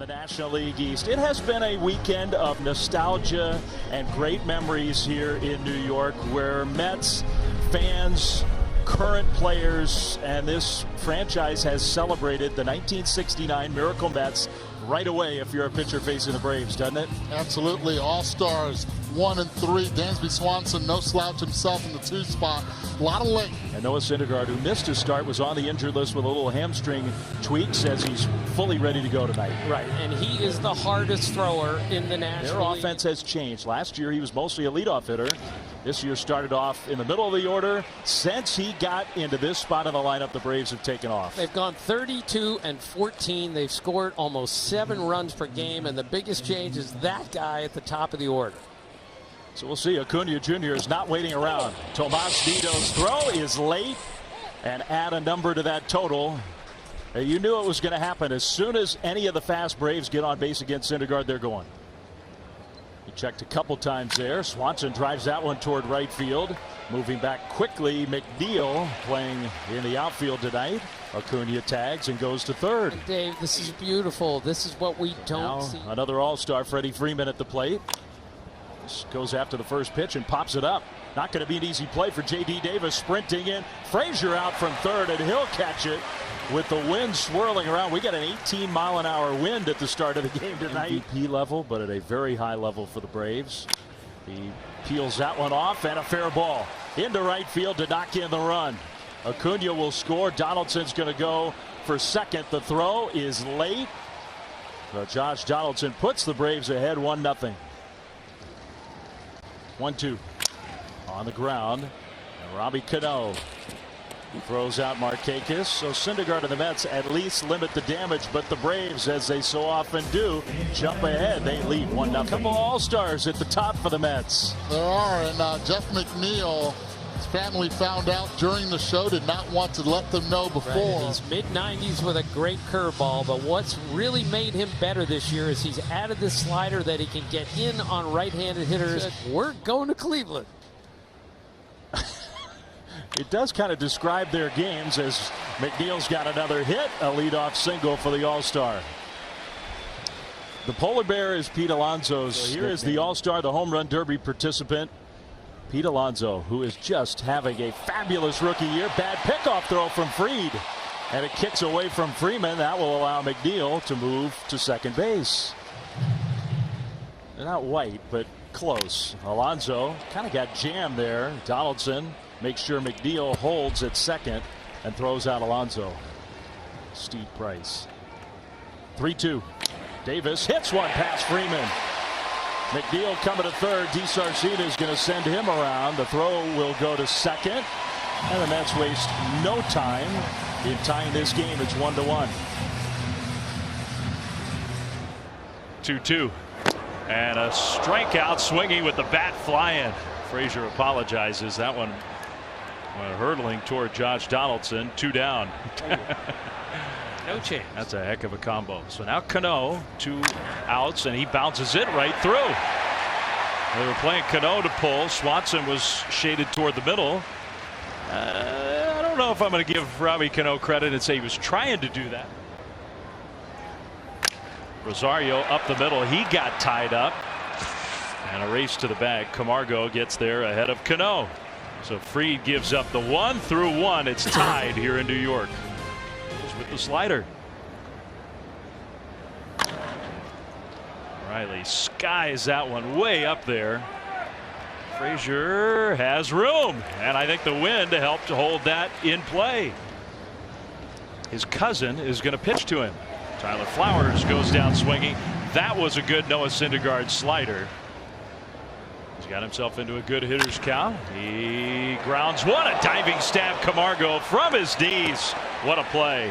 in the National League East. It has been a weekend of nostalgia and great memories here in New York, where Mets fans, current players, and this franchise has celebrated the 1969 Miracle Mets right away if you're a pitcher facing the Braves, doesn't it? Absolutely. All-Stars 1 and 3. Dansby Swanson, no slouch himself in the 2 spot. A lot of length. And Noah Syndergaard, who missed his start, was on the injured list with a little hamstring tweak, says he's fully ready to go tonight. Right, and he is the hardest thrower in the National League. Their offense has changed. Last year he was mostly a leadoff hitter. This year started off in the middle of the order. Since he got into this spot in the lineup, the Braves have taken off. They've gone 32 and 14. They've scored almost 7 runs per game, and the biggest change is that guy at the top of the order. So we'll see. Acuna Jr. is not waiting around. Tomas Nido's throw is late, and add a number to that total. You knew it was going to happen. As soon as any of the fast Braves get on base against Syndergaard, they're going. He checked a couple times there. Swanson drives that one toward right field. Moving back quickly, McNeil playing in the outfield tonight. Acuna tags and goes to third. Dave, this is beautiful. This is what we don't see. Another All-Star, Freddie Freeman at the plate. Goes after the first pitch and pops it up. Not going to be an easy play for J.D. Davis, sprinting in. Frazier out from third, and he'll catch it with the wind swirling around. We got an 18-mile-an-hour wind at the start of the game tonight. MVP level, but at a very high level for the Braves. He peels that one off, and a fair ball into right field to knock in the run. Acuna will score. Donaldson's going to go for second. The throw is late. But Josh Donaldson puts the Braves ahead 1-0. 1-2 on the ground, and Robbie Cano throws out Markakis. So Syndergaard and the Mets at least limit the damage, but the Braves, as they so often do, jump ahead. They lead 1-0. Couple All-Stars at the top for the Mets. There are, and Jeff McNeil, his family found out during the show, did not want to let them know before. Right. He's mid-90s with a great curveball, but what's really made him better this year is he's added this slider that he can get in on right-handed hitters. We're going to Cleveland. It does kind of describe their games, as McNeil's got another hit, a leadoff single for the All-Star. The polar bear is Pete Alonso's. So here is the All-Star, the home run derby participant, Pete Alonso, who is just having a fabulous rookie year. Bad pickoff throw from Fried, and it kicks away from Freeman. That will allow McNeil to move to second base. They're not white, but close. Alonso kind of got jammed there. Donaldson makes sure McNeil holds at second and throws out Alonso. Steve Price. 3-2. Davis hits one past Freeman. McNeil coming to third. DiSarcina is going to send him around. The throw will go to second, and the Mets waste no time in tying this game. It's 1-1. 2-2, and a strikeout, swinging with the bat flying. Frazier apologizes. That one went hurtling toward Josh Donaldson. 2 down. No chance. That's a heck of a combo. So now Cano, 2 outs, and he bounces it right through. They were playing Cano to pull. Swanson was shaded toward the middle. I don't know if I'm going to give Robbie Cano credit and say he was trying to do that. Rosario up the middle. He got tied up. And a race to the bag. Camargo gets there ahead of Cano. So Fried gives up the 1-1. It's tied here in New York with the slider. Riley skies that one way up there. Frazier has room, and I think the wind helped to hold that in play. His cousin is going to pitch to him. Tyler Flowers goes down swinging. That was a good Noah Syndergaard slider. He's got himself into a good hitter's count. He grounds one. A diving stab, Camargo from his knees. What a play.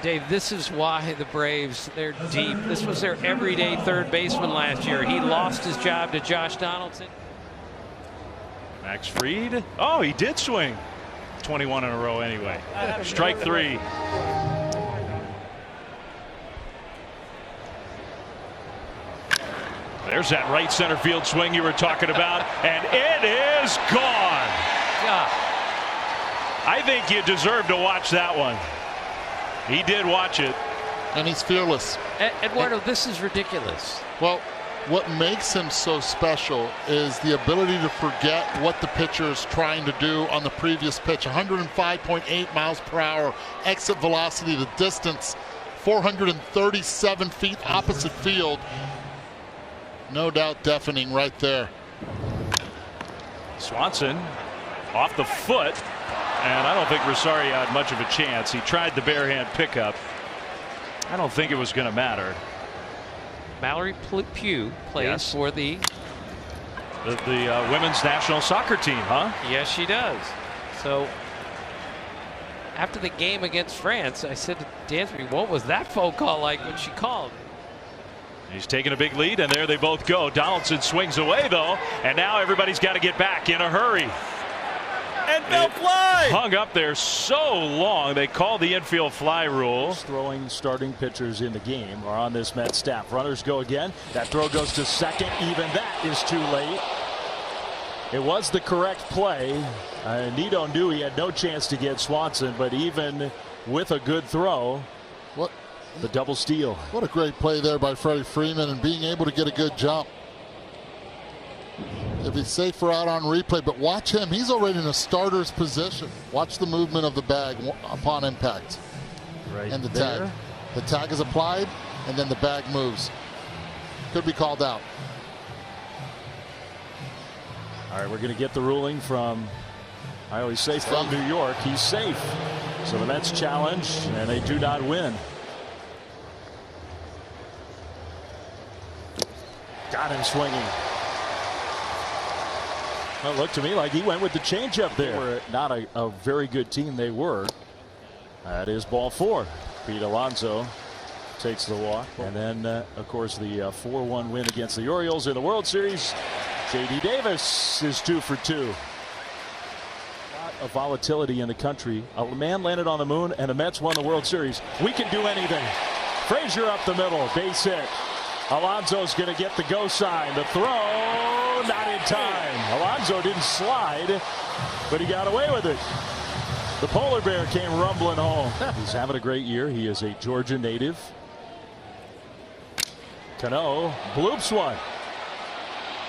Dave, this is why the Braves, they're deep. This was their everyday third baseman last year. He lost his job to Josh Donaldson. Max Fried. Oh, he did swing. 21 in a row anyway. Strike 3. There's that right center field swing you were talking about, and it is gone. Yeah. I think you deserve to watch that one. He did watch it. And he's fearless. Eduardo, this is ridiculous. Well, what makes him so special is the ability to forget what the pitcher is trying to do on the previous pitch. 105.8 miles per hour exit velocity, the distance 437 feet opposite field. No doubt deafening right there. Swanson off the foot, and I don't think Rosario had much of a chance. He tried the bare hand pickup. I don't think it was going to matter. Mallory Pugh plays for the women's national soccer team, huh? Yes, she does. So after the game against France, I said to Dansby, what was that phone call like when she called? He's taking a big lead, and there they both go. Donaldson swings away, though, and now everybody's got to get back in a hurry. Infield fly! Hung up there so long, they called the infield fly rule. Throwing starting pitchers in the game are on this Mets staff. Runners go again. That throw goes to second. Even that is too late. It was the correct play. Nito knew he had no chance to get Swanson, but even with a good throw, the double steal. What a great play there by Freddie Freeman, and being able to get a good jump. If he's safer out on replay, but watch him. He's already in a starter's position. Watch the movement of the bag upon impact. Right and the there. tag. The tag is applied, and then the bag moves. Could be called out. All right, we're going to get the ruling from, I always say from New York. He's safe. So the Mets challenge, and they do not win. Got him swinging. Well, it looked to me like he went with the changeup there. They were not a very good team. They were. That is ball 4. Pete Alonso takes the walk. And then, of course, the 4-1 win against the Orioles in the World Series. J.D. Davis is 2 for 2. A lot of volatility in the country. A man landed on the moon, and the Mets won the World Series. We can do anything. Frazier up the middle. Base hit. Alonso's going to get the go sign. The throw, not in time. Alonso didn't slide, but he got away with it. The polar bear came rumbling home. He's having a great year. He is a Georgia native. Cano bloops one.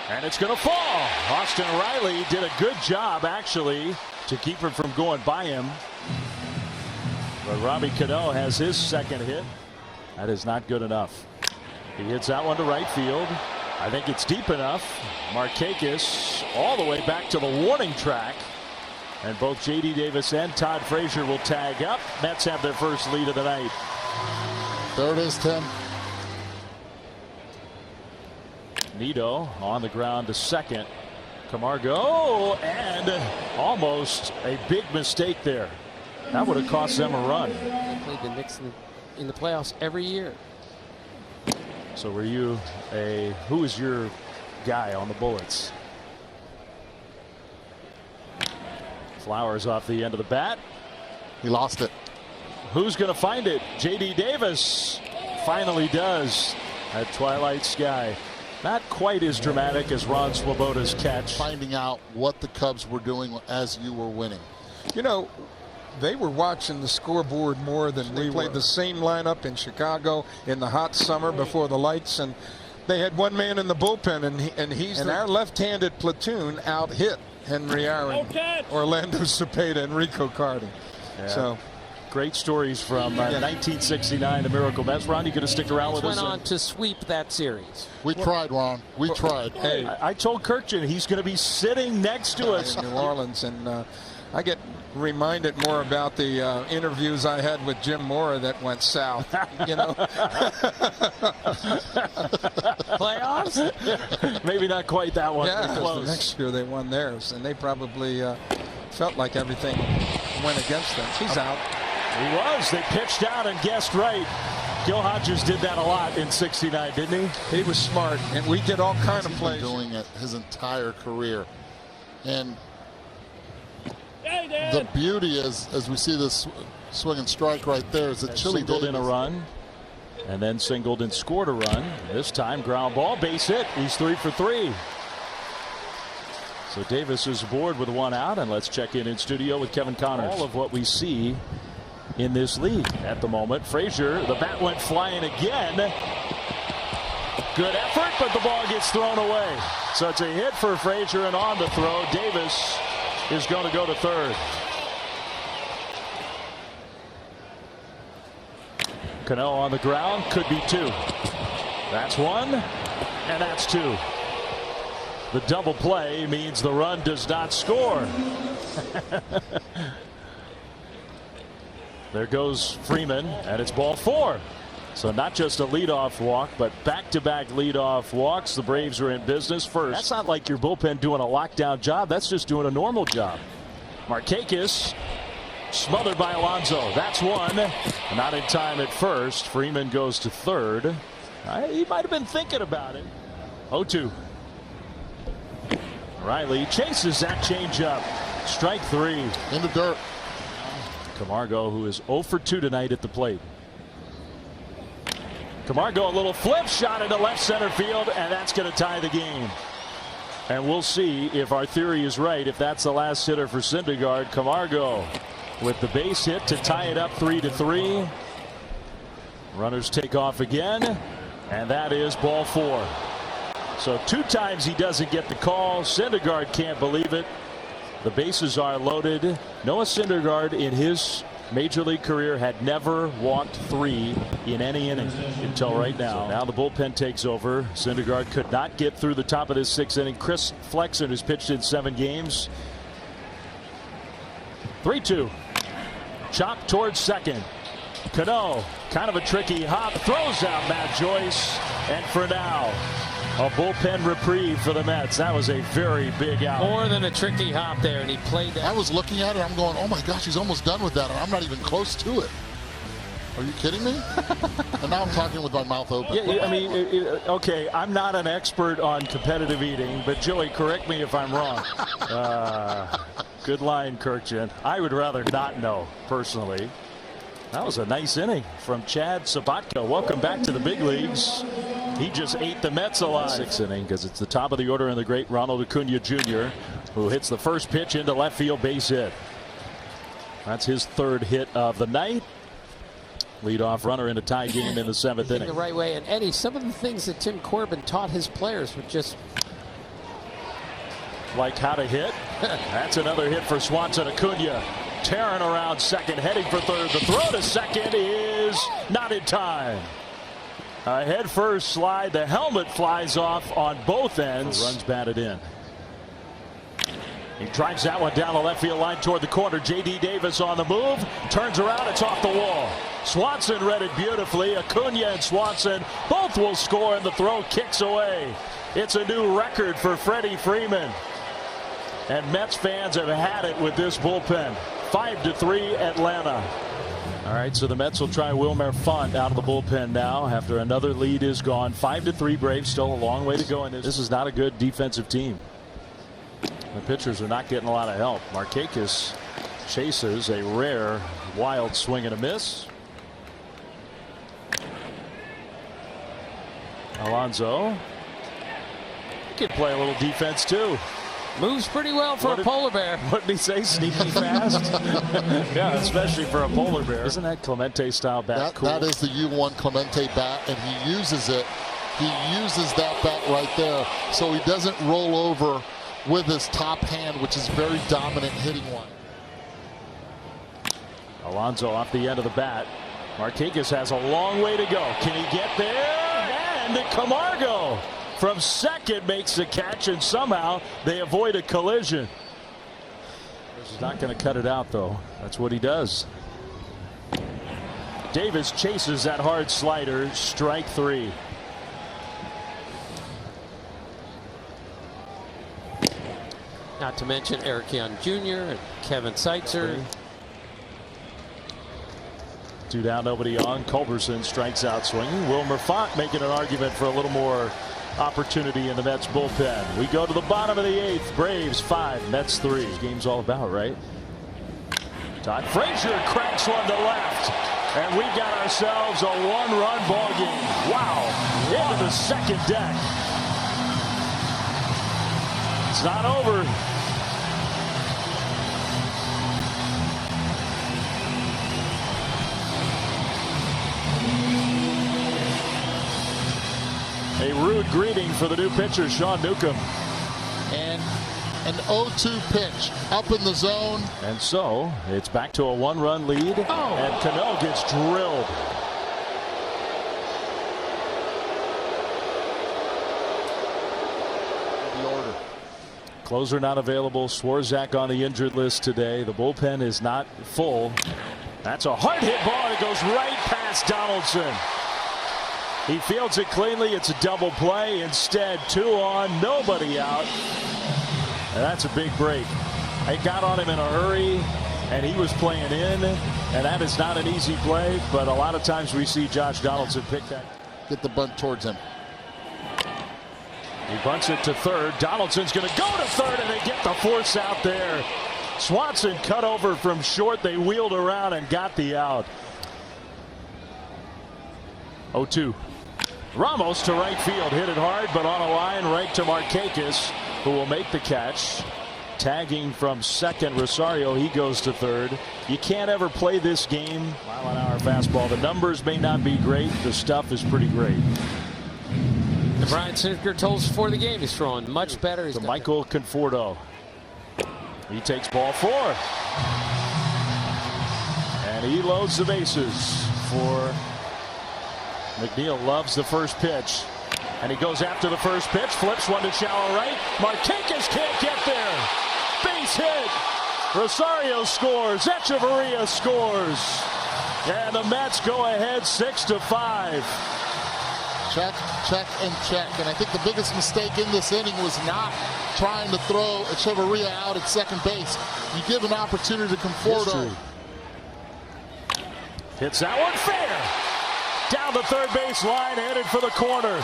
And it's going to fall. Austin Riley did a good job, actually, to keep it from going by him. But Robbie Cano has his second hit. That is not good enough. He hits that one to right field. I think it's deep enough. Markakis all the way back to the warning track. And both J.D. Davis and Todd Frazier will tag up. Mets have their first lead of the night. There it is, Tim. Nito on the ground to second. Camargo, and almost a big mistake there. That would have cost them a run. They played the Knicks in the playoffs every year. So were you who is your guy on the Bullets? Flowers off the end of the bat. He lost it. Who's going to find it? J.D. Davis finally does at Twilight Sky. Not quite as dramatic as Ron Swoboda's catch. Finding out what the Cubs were doing as you were winning. You know, they were watching the scoreboard more than we played the same lineup in Chicago in the hot summer before the lights, and they had one man in the bullpen, and our left-handed platoon out-hit Henry Aaron, Orlando Cepeda, and Rico Cardi. Yeah. So great stories from 1969, the Miracle Mets. Ron, you going to stick around with us? Went on to sweep that series. We tried, Ron. We tried. Hey, I told Kirkjian he's going to be sitting next to us in New Orleans, and I get reminded more about the interviews I had with Jim Mora that went south. You know, playoffs. Maybe not quite that one. Yeah, close. The next year they won theirs, and they probably felt like everything went against them. He's out. He was. They pitched out and guessed right. Gil Hodges did that a lot in '69, didn't he? He was smart, and we did all kinds of He's plays. been doing it his entire career, and the beauty is, as we see this swing and strike right there, is that Chili singled in a run, and then singled and scored a run. This time ground ball, base hit. He's 3 for 3. So Davis is aboard with one out, and let's check in studio with Kevin Connors. All of what we see in this league at the moment. Frazier, the bat went flying again. Good effort, but the ball gets thrown away. So it's a hit for Frazier, and on the throw, Davis is going to go to third. Cano on the ground, could be two. That's one, and that's two. The double play means the run does not score. There goes Freeman, and it's ball four. So not just a leadoff walk, but back-to-back leadoff walks. The Braves are in business first. That's not like your bullpen doing a lockdown job. That's just doing a normal job. Markakis smothered by Alonso. That's one. Not in time at first. Freeman goes to third. He might have been thinking about it. 0-2. Riley chases that changeup. Strike three. In the dirt. Camargo, who is 0 for 2 tonight at the plate. Camargo, a little flip shot into left center field, and that's going to tie the game. And we'll see if our theory is right. If that's the last hitter for Syndergaard, Camargo with the base hit to tie it up 3-3. Runners take off again, and that is ball four. So 2 times he doesn't get the call. Syndergaard can't believe it. The bases are loaded. Noah Syndergaard in his major league career had never walked 3 in any inning until right now. So now the bullpen takes over. Syndergaard could not get through the top of this 6th inning. Chris Flexen, who's pitched in 7 games. 3-2. Chop towards second. Cano, kind of a tricky hop, throws out Matt Joyce, and for now, a bullpen reprieve for the Mets. That was a very big out. More than a tricky hop there, and he played that. I was looking at it, I'm going, oh my gosh, he's almost done with that, and I'm not even close to it. Are you kidding me? And now I'm talking with my mouth open. Yeah, I mean, okay, I'm not an expert on competitive eating, but Joey, correct me if I'm wrong. Good line, Kirkjian. I would rather not know, personally. That was a nice inning from Chad Sabatka. Welcome back to the big leagues. He just ate the Mets alive. 6th inning, because it's the top of the order in the great Ronald Acuna Jr., who hits the first pitch into left field, base hit. That's his 3rd hit of the night. Leadoff runner in a tie game in the 7th inning. The right way, and Eddie, some of the things that Tim Corbin taught his players were just like how to hit. That's another hit for Swanson. Acuna tearing around second, heading for third. The throw to second is not in time. A head first slide. The helmet flies off on both ends. The runs batted in. He drives that one down the left field line toward the corner. J.D. Davis on the move. Turns around. It's off the wall. Swanson read it beautifully. Acuna and Swanson both will score, and the throw kicks away. It's a new record for Freddie Freeman. And Mets fans have had it with this bullpen. 5-3 Atlanta. All right, so the Mets will try Wilmer Font out of the bullpen now after another lead is gone. 5-3 Braves. Still a long way to go in this. This is not a good defensive team. The pitchers are not getting a lot of help. Markakis chases a rare wild swing and a miss. Alonso. He could play a little defense too. moves pretty well for a polar bear. What did he say? Sneaky fast? Yeah, especially for a polar bear. Isn't that Clemente style bat cool? That is the U1 Clemente bat, and he uses it. He uses that bat right there, so he doesn't roll over with his top hand, which is very dominant hitting one. Alonso off the end of the bat. Markakis has a long way to go. Can he get there? And Camargo from second makes the catch, and somehow they avoid a collision. He's not going to cut it out, though. That's what he does. Davis chases that hard slider. Strike three. Not to mention Eric Young Jr. and Kevin Seitzer. Two down, nobody on. Culberson strikes out swinging. Wilmer Font making an argument for a little more opportunity in the Mets bullpen. We go to the bottom of the eighth. Braves 5, Mets 3. This game's all about, right? Todd Frazier cracks one to left, and we got ourselves a one-run ball game. Wow! Into the second deck. It's not over. A rude greeting for the new pitcher, Sean Newcomb. And an 0-2 pitch up in the zone. And so it's back to a 1-run lead. And Cano gets drilled. The order. Closer not available. Swarzak on the injured list today. The bullpen is not full. That's a hard hit ball. It goes right past Donaldson. He fields it cleanly. It's a double play. Instead, 2 on, nobody out. And that's a big break. It got on him in a hurry, and he was playing in. And that is not an easy play, but a lot of times we see Josh Donaldson pick that. Get the bunt towards him. He bunts it to third. Donaldson's going to go to third, and they get the force out there. Swanson cut over from short. They wheeled around and got the out. 0-2. Ramos to right field. Hit it hard, but on a line right to Markakis, who will make the catch. Tagging from second, Rosario. He goes to third. You can't ever play this game. Mile-an-hour fastball. The numbers may not be great. The stuff is pretty great. And Brian Snitker told us before the game he's throwing much better. To Michael Conforto. He takes ball 4. And he loads the bases for McNeil. Loves the first pitch. And he goes after the first pitch. Flips one to shallow right. Markakis can't get there. Base hit. Rosario scores. Echeverria scores. And the Mets go ahead 6-5. Check, check, and check. And I think the biggest mistake in this inning was not trying to throw Echeverria out at second base. You give an opportunity to Conforto. Hits that one fair. Down the third base line, headed for the corner.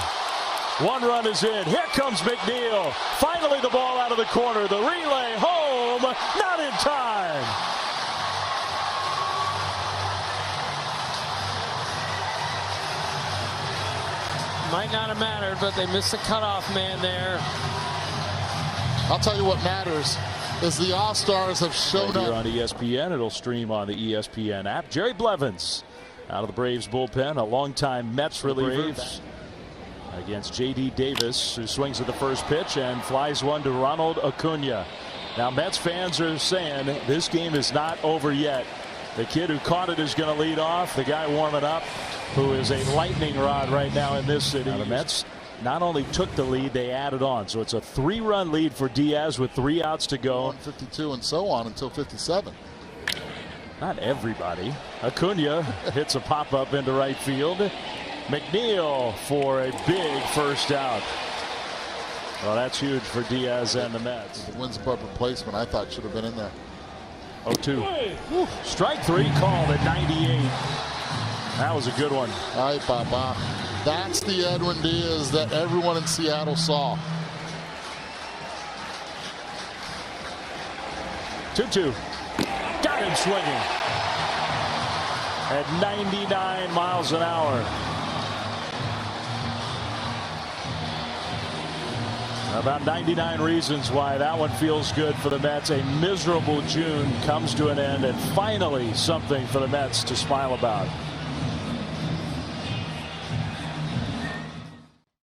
1 run is in. Here comes McNeil. Finally the ball out of the corner. The relay home. Not in time. Might not have mattered, but they missed the cutoff man there. I'll tell you what matters is the All-Stars have shown right here up. On ESPN, it'll stream on the ESPN app. Jerry Blevins out of the Braves bullpen, a longtime Mets reliever against J.D. Davis, who swings at the first pitch and flies one to Ronald Acuna. Now Mets fans are saying this game is not over yet. The kid who caught it is going to lead off. The guy warming up, who is a lightning rod right now in this city. Now the Mets not only took the lead, they added on. So it's a 3-run lead for Diaz with 3 outs to go. 152 and so on until 57. Not everybody. Acuna hits a pop-up into right field. McNeil for a big first out. Well, that's huge for Diaz and the Mets. The wins above replacement, I thought should have been in there. 0-2. Strike 3 called at 98. That was a good one. All right, Baba. That's the Edwin Diaz that everyone in Seattle saw. 2-2. Got him swinging at 99 miles an hour. About 99 reasons why that one feels good for the Mets. A miserable June comes to an end, and finally something for the Mets to smile about.